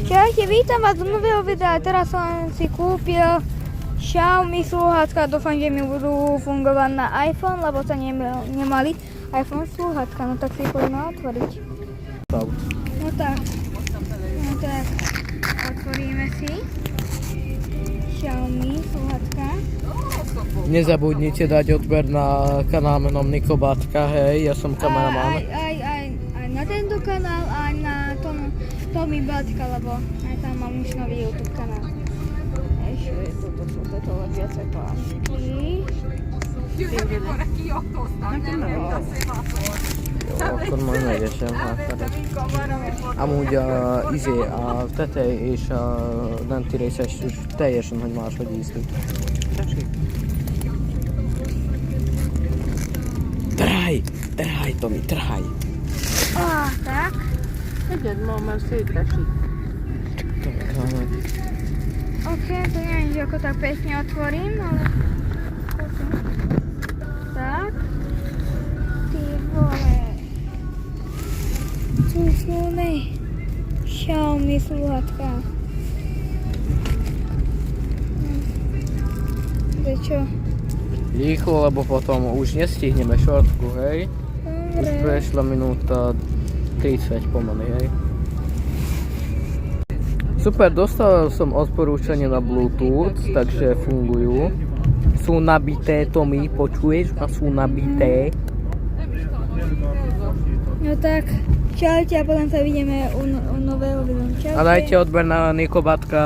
Čaute, vítam vás do nového videa. Teraz som si kúpil Xiaomi slúchadka. Dúfam, že mi budú fungovať na iPhone, lebo sa nemali iPhone slúchadka. No tak si ich poďme otvoriť. No tak, otvoríme si Xiaomi slúchadka. Nezabudnite dať odber na kanál menom Niko Batka, hej, ja som kameraman. Aj na tento kanál, aj na Tommy Batka, lebo aj tam mám už nový YouTube kanál. Ešte toto sú viacej pásky. Akkor majd megesen hátra. Amúgy a tetej és a lenti részes teljesen, hogy máshogy ízlik. Trhaj, Tomi, trhaj! Tak. Egyed ma már szétesik. Ok, to neviem, že ako tak pekne otvorím, ale tak. Ty vole. Tu sú Xiaomi slúchadká. To je čo? Rýchlo, lebo potom už nestihneme šortku, hej? Už Dobre. prešla minúta 30 pomaly, hej? Super, dostal som odporúčanie na Bluetooth, takže fungujú. Sú nabité, Tomi, počuješ? A sú nabité. No tak, čaute a potom sa vidíme u nového videa. Čaute. A dajte odber na Niko Batka.